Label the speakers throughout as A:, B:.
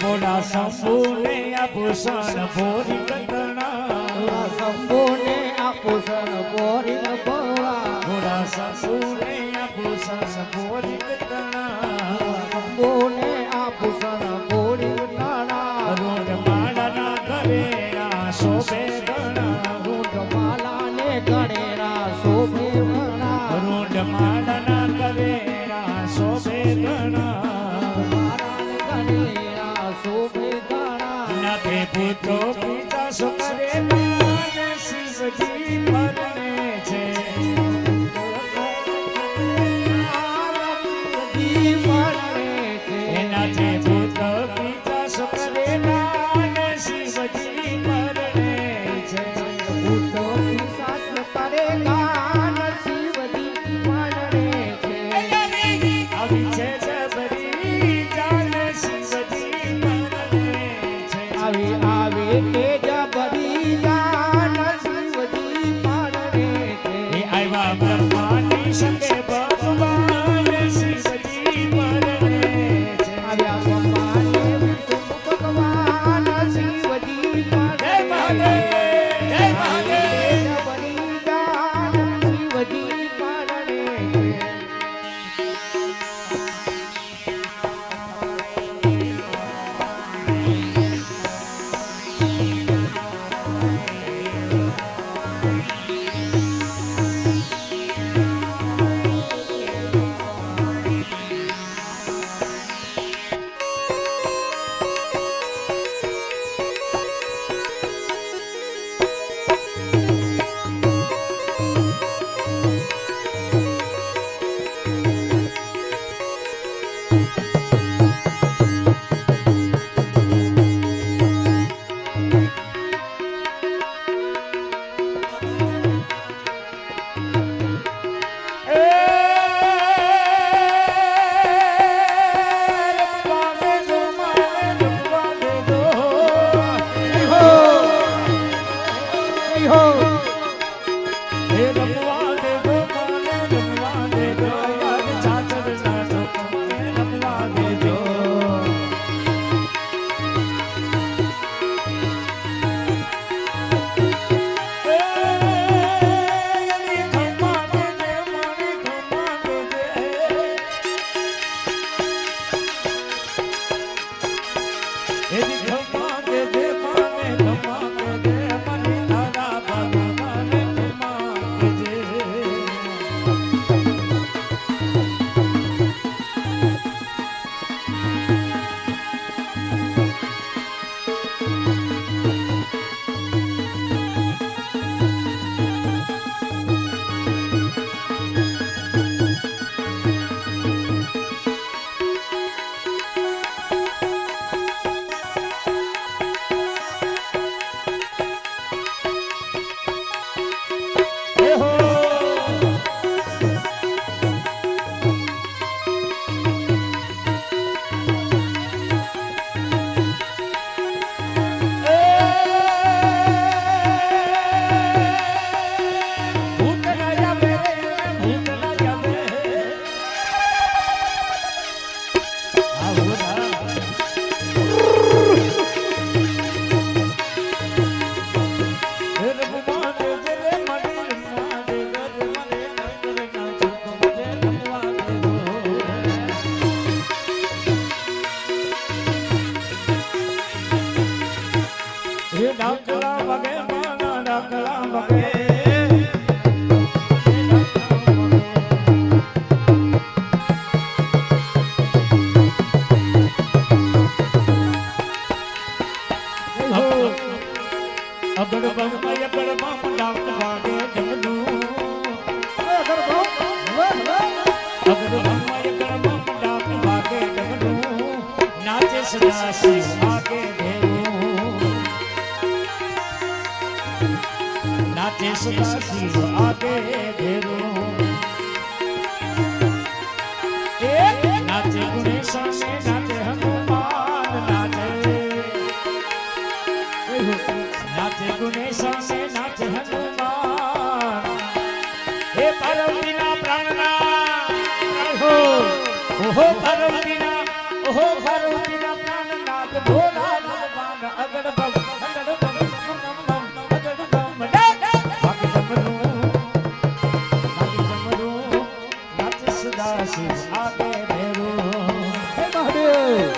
A: બોલા શંભુને આભૂષણ ભોરી કંદણા
B: શંભુને આભૂષણ ભોરી ભોળા
A: બોલા શંભુને આભૂષણ ભોરી કંદણા
B: શંભુને આભૂષણ ભોરી કંદણા
A: રૂંઢ માળાના ઘરેણા શોભે ગણા
B: રૂંઢ માલાને ગણેરા શોભે ગણા
A: રૂંઢ માળાના ઘરેણા શોભે ગણા પુત્રો પિતા સુખરે શિવજી પરણે છે એનાથી પુત્ર પિતા સુખરે શિવજી પરણે છે
B: પુત્રો પિતા સુખરે શિવજી પરણે છે
A: આવી છે જબરી જાન શિવજી પરણે છે
B: આવી તેજ બધી જાન શિવજી પાડે છે
A: એ આવ્યા બ્રહ્માની શકે ભગવાન શિવજી પરણે છે
B: આવ્યા ભગવાન વિષ્ણુ ભગવાન શિવજી પાડે
A: જય મહાદેવ
B: તેજ બધી જાન શિવજી પાડે છે
A: સદા શિવ આગે ભેરું નાચે સદા શિવ આગે ભેરું ભોલા ભગવાન અગડ બમ અગડ બમ અગડ બમ વાગે ડમરું નાચે સદા શિવ આગે ભેરો
B: હે મહાદેવ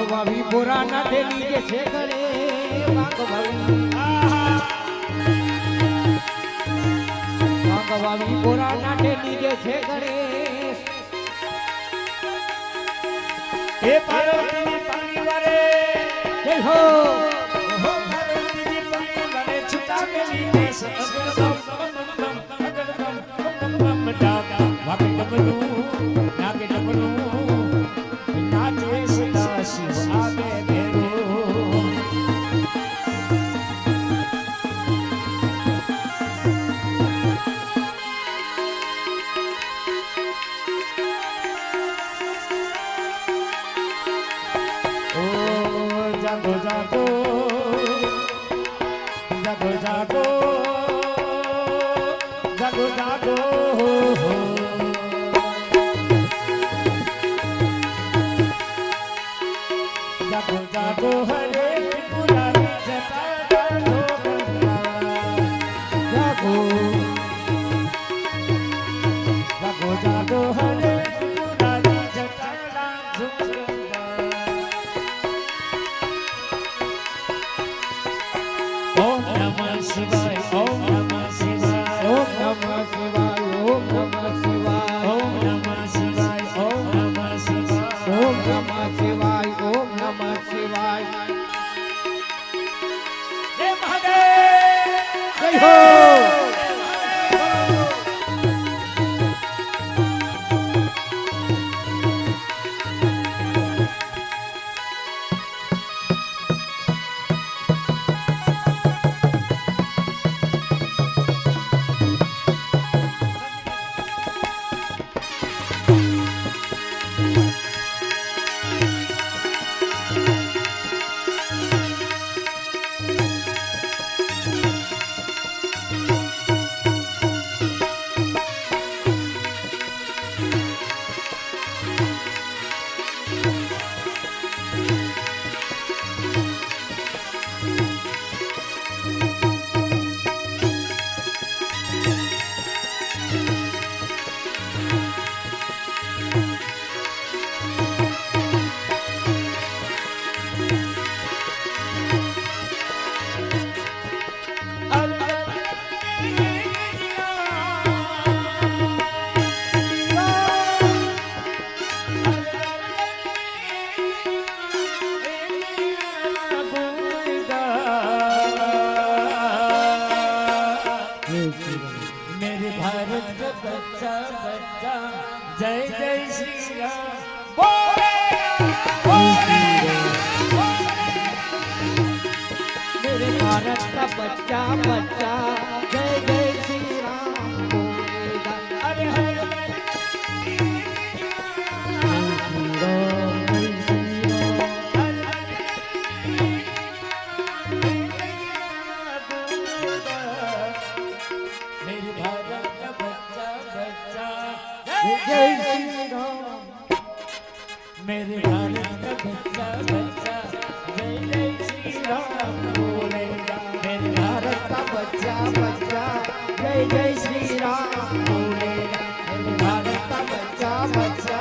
B: ભાવી બોરા ના ઢેલી જે છે ગણે ભાગ ભાવી બોરા ના ઢેલી જે છે ગણે
A: એ પાર્વતીની પાણી વારે
B: જય હો
A: હો પાર્વતીની પાણી વારે છૂટા મેલી દેશ અગડ બમ ડાકા વાગે ડમરું નાગે ડમરું નાચે સદા શિવ આગે ભેરો જાગો જાગો જાગો જાગો જાગો જાગો જાગો જાગો હરે પુરાની જટા
B: જાગો
A: જાગો જાગો હરે પુરાની જટા ઓમ નમઃ શિવાય ઓમ નમઃ શિવાય
B: ઓમ નમઃ શિવાય ઓમ નમઃ શિવાય
A: ઓમ નમઃ શિવાય ઓમ નમઃ શિવાય
B: ઓમ નમઃ શિવાય ઓમ નમઃ શિવાય
A: જય મહાદેવ
B: જય હો
A: मेरे भारत का बच्चा बच्चा जय जय श्री राम बोलेगा
B: मेरे भारत का बच्चा बच्चा जय जय श्री राम बोलेगा
A: अरे हरे मेरे भारत का बच्चा बच्चा
B: जय श्री राम
A: मेरे भारत का बच्चा बच्चा जय जय श्री राम बोलेगा मेरे भारत
B: का बच्चा बच्चा जय जय श्री राम बोलेगा मेरे भारत का बच्चा बच्चा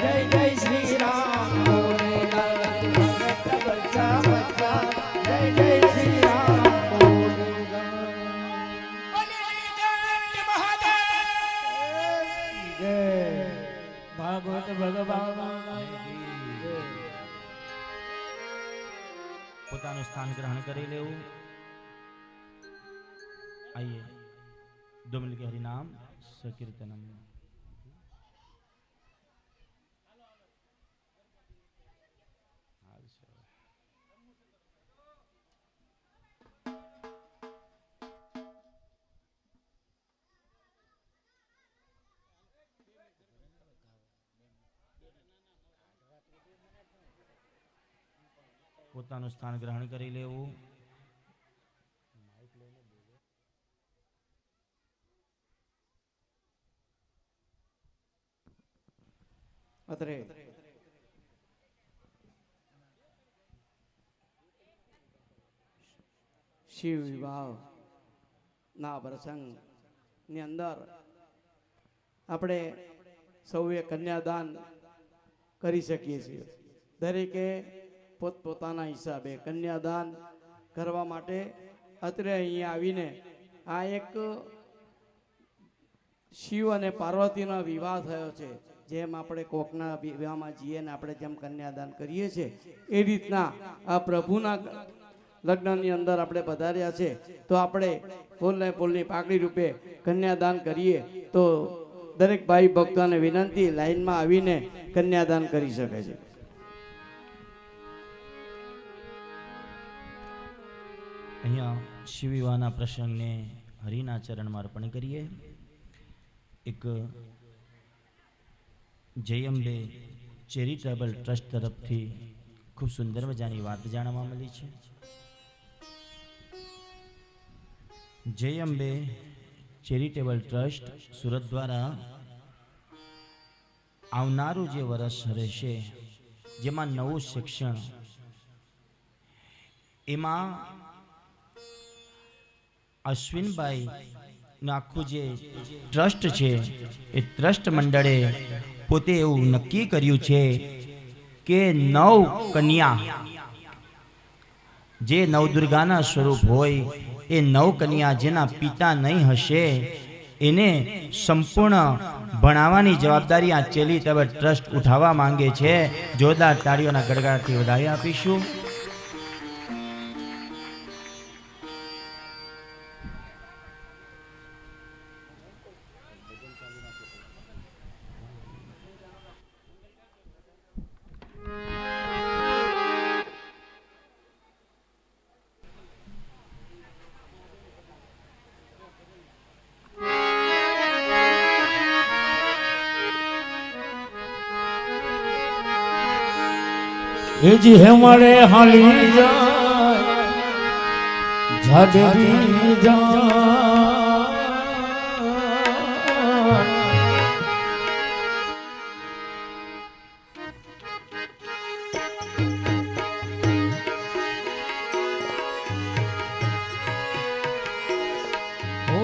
B: जय जय श्री राम बोलेगा मेरे भारत का बच्चा बच्चा जय जय श्री राम बोलेगा जय
A: भागवत भगवान
C: પોતાનું સ્થાન ગ્રહણ કરી લેવું. આइए दो मिल के हरिनाम संकीर्तनम. પોતાનું સ્થાન ગ્રહણ કરી લેવું.
B: અત્રે શિવ વિવાહ ના પ્રસંગ ની અંદર આપણે સૌએ કન્યાદાન કરી શકીએ છીએ. દરેકે પોતપોતાના હિસાબે કન્યાદાન કરવા માટે અત્રે અહીંયા આવીને આ એક શિવ અને પાર્વતીનો વિવાહ થયો છે. જેમ આપણે કોકના વિવાહમાં જઈએ ને આપણે જેમ કન્યાદાન કરીએ છીએ એ રીતના આ પ્રભુના લગ્નની અંદર આપણે પધાર્યા છે. તો આપણે ફૂલને ફૂલની પાકડી રૂપે કન્યાદાન કરીએ તો દરેક ભાઈ ભક્તોને વિનંતી લાઈનમાં આવીને કન્યાદાન કરી શકે છે.
C: અહીંયા શિવ વિવાહના પ્રસંગને હરિના ચરણમાં અર્પણ કરીએ. એક જયંબે ચેરિટેબલ ટ્રસ્ટ તરફથી ખૂબ સુંદર મજાની વાત જાણવા મળી છે. જયંબે ચેરિટેબલ ટ્રસ્ટ સુરત દ્વારા આવનારું જે વર્ષ રહેશે જેમાં નવું શિક્ષણ એમાં અશ્વિનભાઈ આખું જે ટ્રસ્ટ છે એ ટ્રસ્ટ મંડળે પોતે એવું નક્કી કર્યું છે કે 9 કન્યા જે નવદુર્ગાના સ્વરૂપ હોય એ 9 કન્યા જેના પિતા નહીં હશે એને સંપૂર્ણ ભણાવવાની જવાબદારી આ ચેરિટેબલ ટ્રસ્ટ ઉઠાવવા માંગે છે. જોરદાર તાળીઓના ગડગડાટથી વધાવી આપીશું.
A: જી હેમળે હાલી જાય જાડેરી જાય ઓ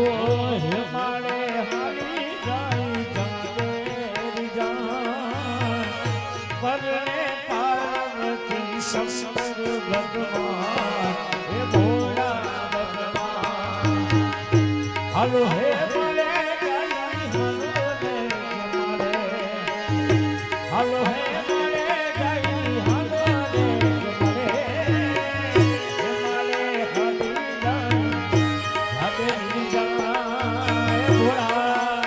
A: હેમળે હાલી જાય જાડેરી જાય પરણે શંકર ભગવાન હે ભોળા ભગવાન હાલો હે મળે હાલો હે મળે ગઈ હાલો હે મળે હાલી જાય ભોળા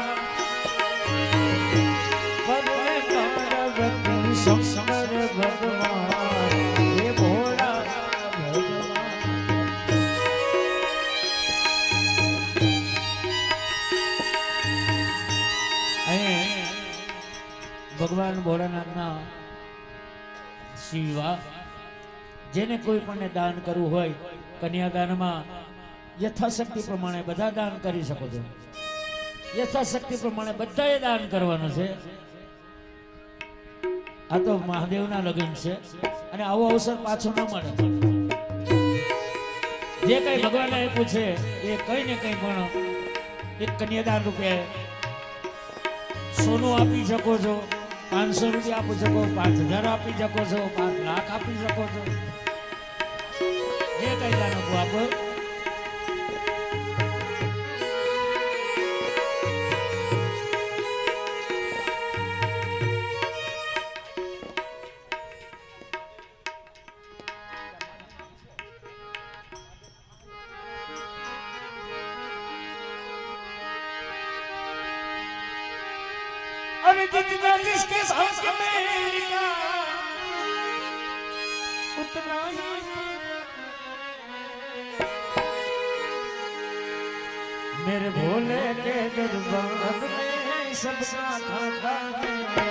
A: પરણે પાર્વતી શંકર ભગવાન ભગવાન ભોળાનાથના શિવ વિવાહ જેને કોઈ પણ દાન કરવું હોય કન્યાદાનમાં યથાશક્તિ પ્રમાણે બધા દાન કરી શકો છો. યથાશક્તિ પ્રમાણે બધાએ દાન કરવાનું છે. આ તો મહાદેવના લગ્ન છે અને આવો અવસર પાછો ન મળે. જે કઈ ભગવાને આપ્યું છે એ કઈ ને કઈ પણ એક કન્યાદાન રૂપે સોનું આપી શકો છો, 500 રૂપિયા આપી શકો, 5000 આપી શકો છો, 5 લાખ આપી શકો છો. જે કઈ દાન આપો. जिसके साथ में लिखा उतना ही मेरे भोले के दरबार में सबका खाता है।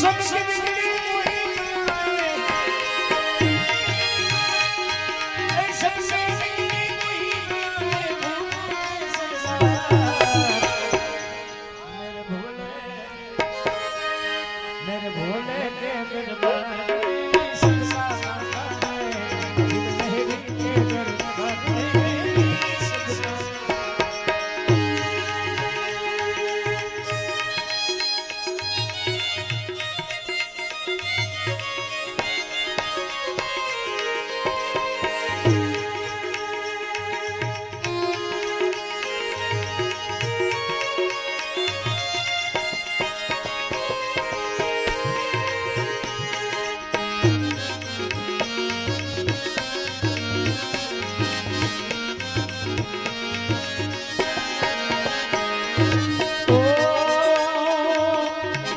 B: सबसे बिगड़ी हुई माए, ऐ सबसे बिगड़ी हुई माए, भूले संसार। मेरे भोले के दरबार में संसार है, मेरे के दरबार में संसार।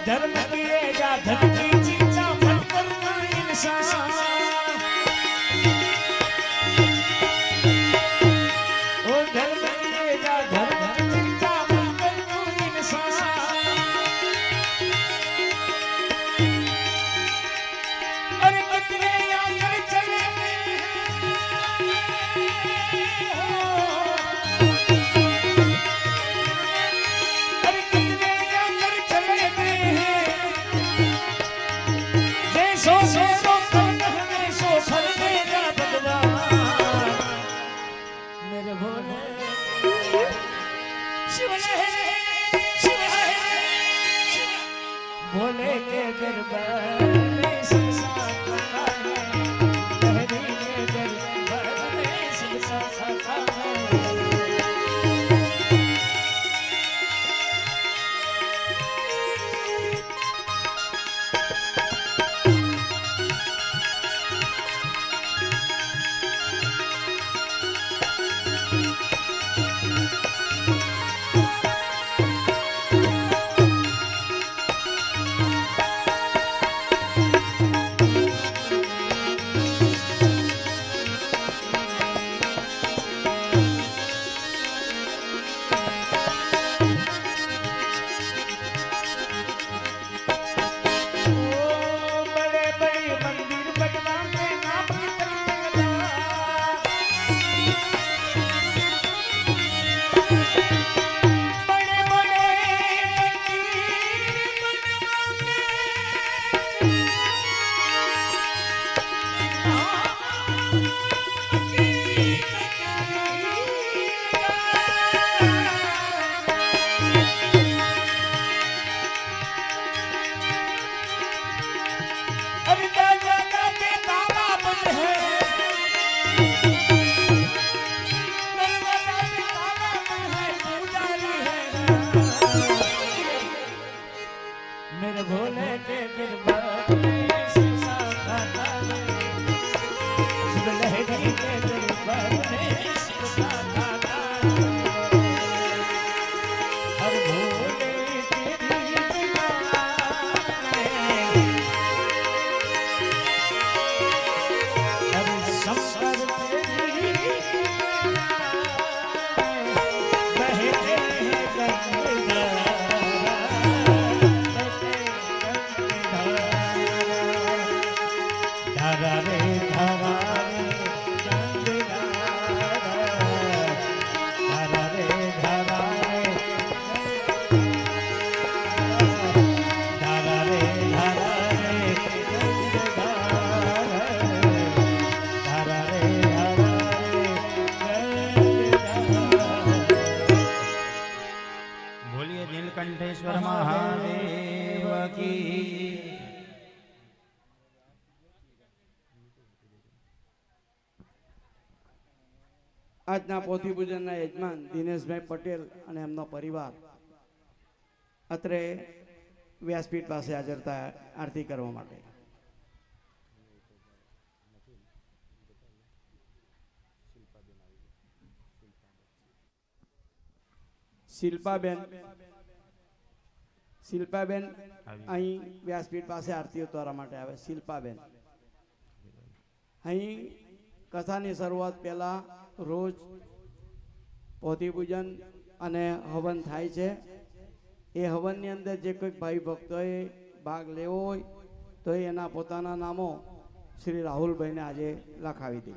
B: धर्म की या धन की चिंता मत करना इंसान, ओ धर्म की या धन की चिंता मत करना इंसान। अरे कितने आकर चले गए अरे कितने आकर चले गए सो सो सो कहने सो फल देगा भगवान। मेरे भोले शिव भोले के दरबार में संसार खाता है, लहरी के दरबार में संसार खाता है। मेरे भोले के दरबार में संसार खाता है, शिव लहरी के दरबार में संसार खाता है। हर भोले तेरी हर शंकर तेरी बहते हैं गंगा धारा रे धारा रे धारा रे धारा रे धारा रे धारा रे धारा रे
C: बोलिए नीलकंठेश्वर महादेव की।
B: આજના પોથી પૂજનના યજમાન દિનેશભાઈ પટેલ અને એમનો પરિવાર અત્રે વ્યાસપીઠ પાસે હાજર થયા આરતી કરવા માટે। શિલ્પાબેન અહીં વ્યાસપીઠ પાસે આરતી ઉતારવા માટે આવે। શિલ્પાબેન અહીં કથાની શરૂઆત પહેલા રોજ પોથી પૂજન અને હવન થાય છે। એ હવનની અંદર જે કોઈ ભાઈ ભક્તોએ ભાગ લેવો હોય તો એના પોતાના નામો શ્રી રાહુલભાઈને આજે લખાવી દે.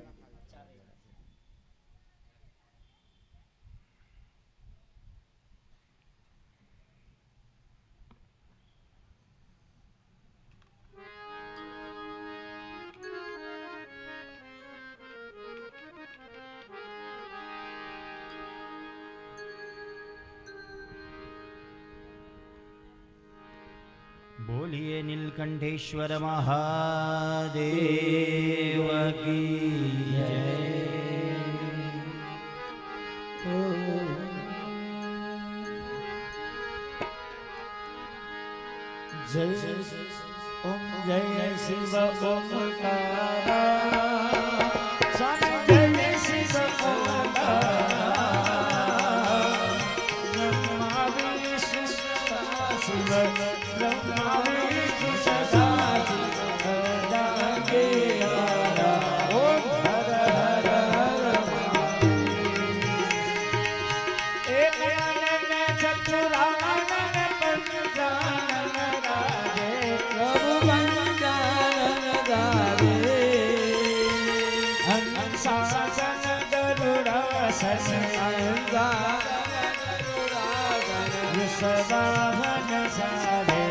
C: बोलिए नीलकंठेश्वर महादेव की
A: जय ओम जय शिव ओंकारा स्वामी जय शिव ओंकारा ब्रह्मा विष्णु शिव ब्रह्मा विष्णु सदा शिव जागे आरा ओम हर हर हर एक अनंत चतुरानन पंचानन राजे प्रभु पंचानन राजे हंसासन गरुड़ासन विश्ववाहन सारे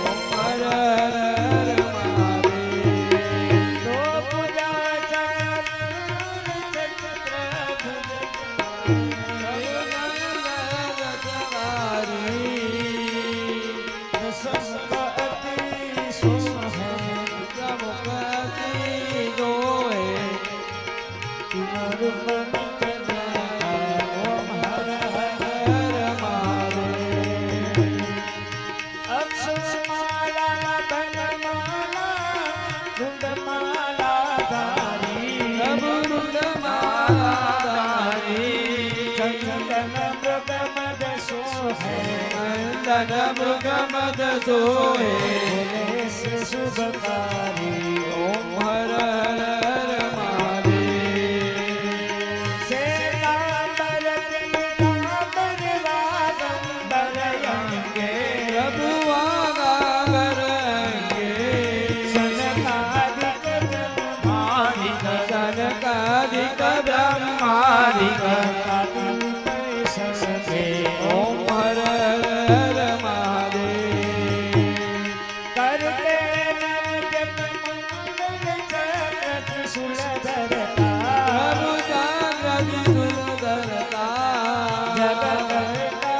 A: ओम हर हर महादेव तो पूजा चरण मृगमद सोहे शुभकारी ओम हर हर महादेव सनकादिक ब्रह्मादिक ओम हर हर महादेव करते जप मंगल जगत सुंदरता प्रभु जागृत सुंदरता जगत करता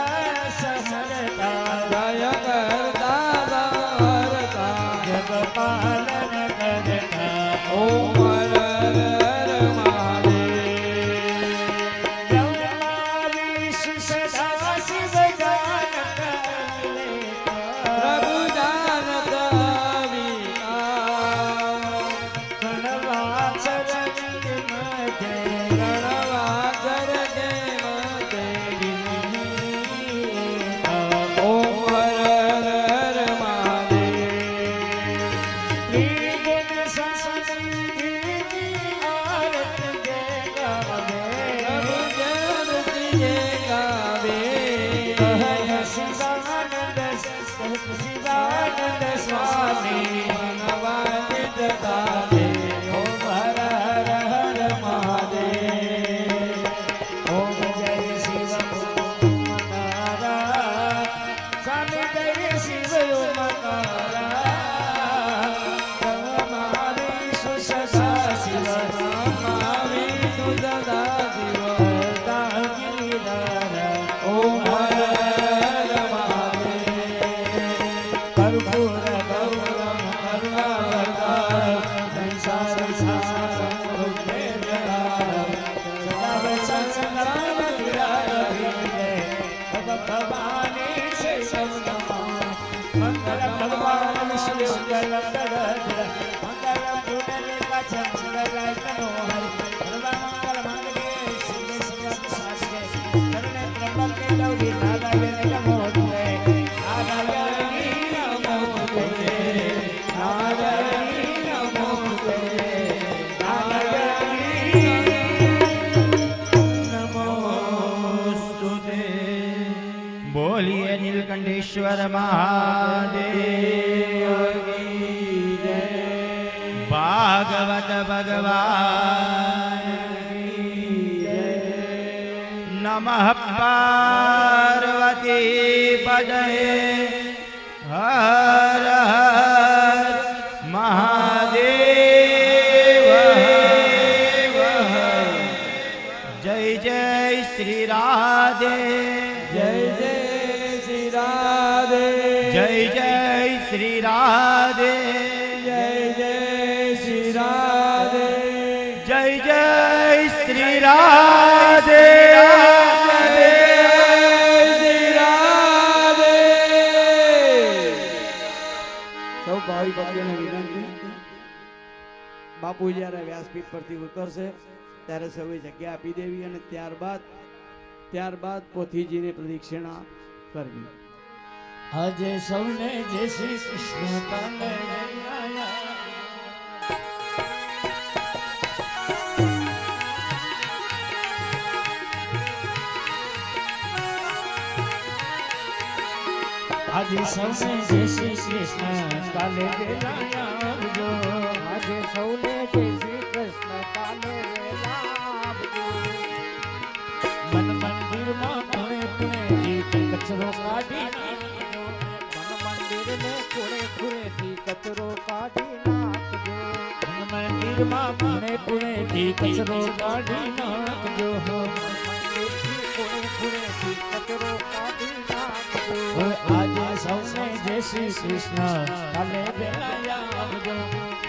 A: सहरता जय करता सहरता जग पालन करता ओम हर हर महादेव ब्रह्मा विष्णु सदा शिव जानत प्रभु जानत गणवाचर के मध्य ओम हर हर महादेव त्रिगुण संसदी की आरती के गावे प्रभु जयंती के गावे शिवानंद स्वामी मनवादित गावे ओम हर हर हर महादेव ओम जय शिव ओंकारा स्वामी जय शिव ओंकारा ब्रह्मा विष्णु सदा शिव ब्रह्मा विष्णु सदा शिव दागिदार ओम हर हर महादेव कर्पूर गौरम करुणावतारम संसार सारम भुजगेन्द्रहारम सदा संसारम भगवानी से सब नमः मंगल भगवान
C: મહાદેવ કી જય. ભાગવત ભગવાન કી જય. નમઃ પાર્વતી પદે હર હર મહાદેવ. જય જય શ્રી રાધે.
B: જય જય શ્રી રાધે.
C: જય જય શ્રી રાધે.
B: જય જય શ્રી રાધે.
C: જય જય શ્રી રાધે.
B: સૌ ભાવિ ભક્તોને વિનંતી, બાપુ જ્યારે વ્યાસપીઠ પરથી ઉતરશે ત્યારે સૌએ જગ્યા આપી દેવી અને ત્યારબાદ પોથીજીને પ્રદક્ષિણા કરવી.
A: આજે સૌને જય શ્રી કૃષ્ણ તને આજે સૌને જય શ્રી કૃષ્ણ કાલે વેલા આવજો.
B: આજે સૌને જય શ્રી કૃષ્ણ કાલે વેલા આવજો.
A: મન મંદિરમાં ખૂણે ખૂણેથી કચરો કાઢી નાખજો.
B: મન મંદિરને ખૂણે ખૂણેથી કચરો કાઢી નાખજો.
A: મન મંદિરમાં ખૂણે ખૂણેથી કચરો કાઢી નાખજો.
B: મંદિરથી ખૂણે ખૂણેથી કચરો કાઢી નાખજો.
A: આજે સૌને જય શ્રી કૃષ્ણ કાલે વેલા આવજો.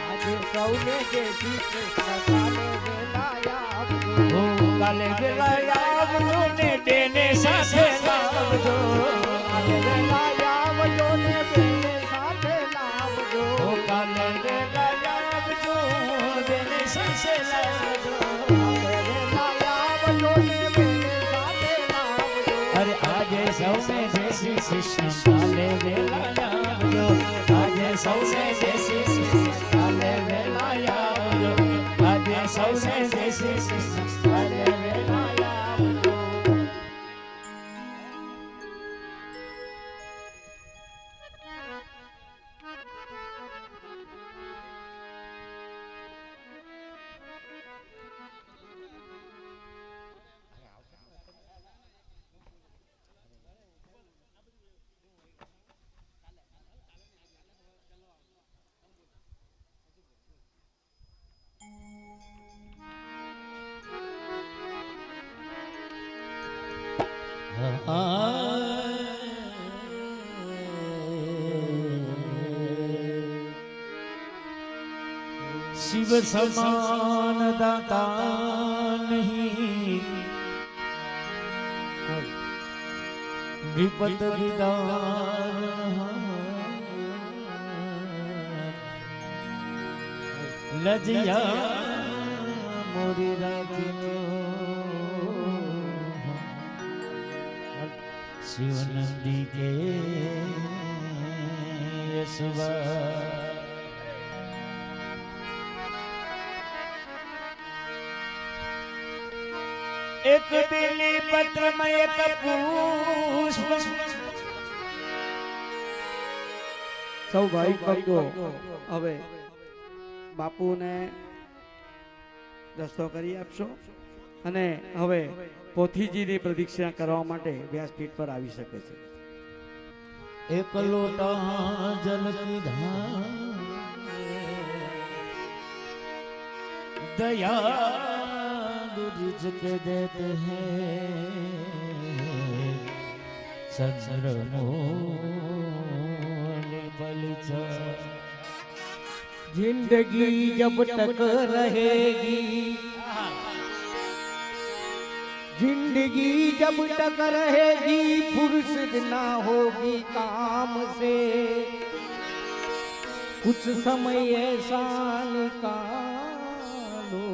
B: આજે સૌને જય શ્રી કૃષ્ણ કાલે વેલા આવજો.
A: કાલે વેલા આવજો ને બેને સાથે લાવજો.
B: કાલે વેલા આવજો ને બેને સાથે લાવજો.
A: કાલે વેલા આવજો બેને સાથે લાવજો.
B: કાલે વેલા આવજો ને બેને સાથે લાવજો.
A: અરે આજે સૌને જય શ્રી કૃષ્ણ કાલે વેલા આવજો. આજે સૌને જય શ્રી કૃષ્ણ કાલે વેલા આવજો. આજે સૌને જય શ્રી કૃષ્ણ કાલે વેલા આવજો. શિવ સમાન દાતા નહીં, વિપત વિદાર લજ્યા મોરી રાખ્યો. શિવ નંદી કે યશવા એક બિલી પત્રમાં એક પુષ્પ.
B: સૌ ભાઈ ભક્તો હવે બાપુને રસ્તો કરી આપશો અને હવે પોથીજીની પ્રદક્ષિણા કરવા માટે વ્યાસપીઠ પર આવી શકે છે.
A: એક લોટા જલ પીધા दयालु रिज़्क़ देते हैं चंद्रमोल बलचा.
B: जिंदगी जब तक रहेगी, जिंदगी जब तक रहेगी, फुर्सत ना होगी काम से. कुछ समय ऐसा निकालो,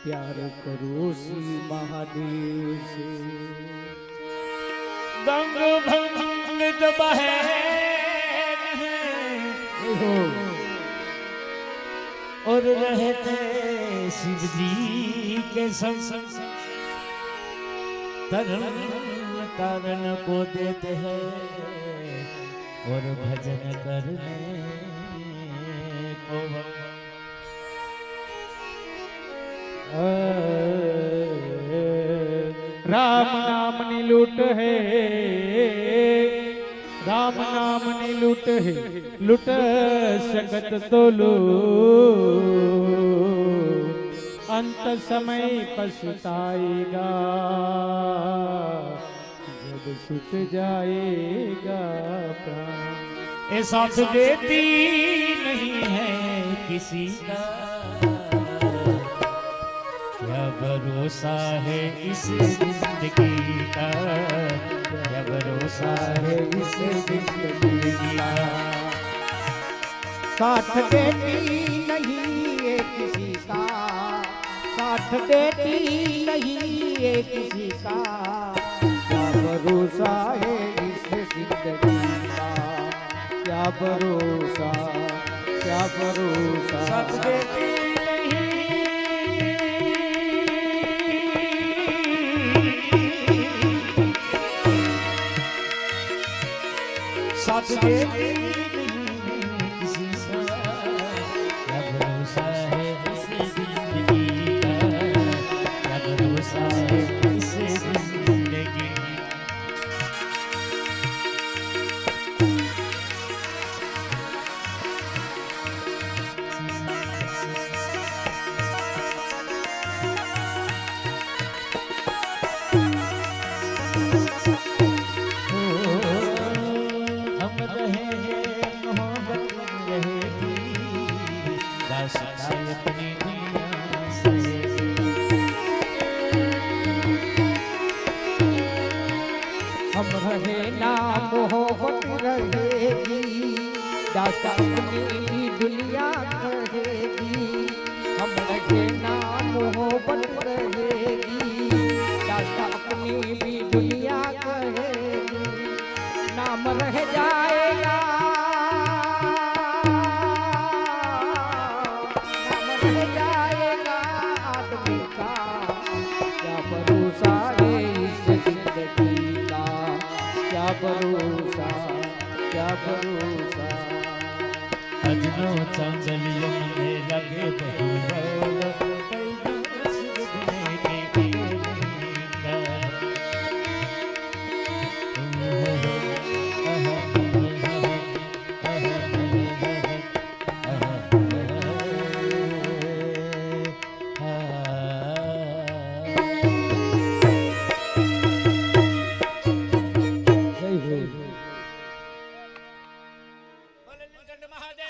B: प्यार करो श्री महादेव से.
A: गंग भंग बहे और रहते शिव जी के संग, तरल तारण को देते हैं और भजन करने को
B: राम नाम ની લૂંટ હે राम नाम ની લૂંટ હે લૂંટ શકત તો લો अंत समय पछताएगा जब छूट जाएगा प्राण।
A: ये साथ देती नहीं है किसी का क्या भरोसा है इस जिंदगी का क्या भरोसा है इस जिंदगी का
B: साथ देती नहीं है किसी का साथ देती नहीं है किसी का क्या भरोसा है इस जिंदगी का क्या भरोसा
A: साथ देती साथ देती किसी का क्या भरोसा है इस जिंदगी का क्या भरोसा है इस जिंदगी
B: हम रहे ना मोहब्बत रहेगी दास्तां अपनी दुनिया कहेगी हम रहे ना मोहब्बत रहेगी दास्तां अपनी भी दुनिया कहेगी नाम रह जाएगा नाम रह जाएगा आदमी का क्या भरोसा है इस जिंदगी का क्या भरोसा
A: अजनो चांचलियों में लगे बहुबल
B: महादेव।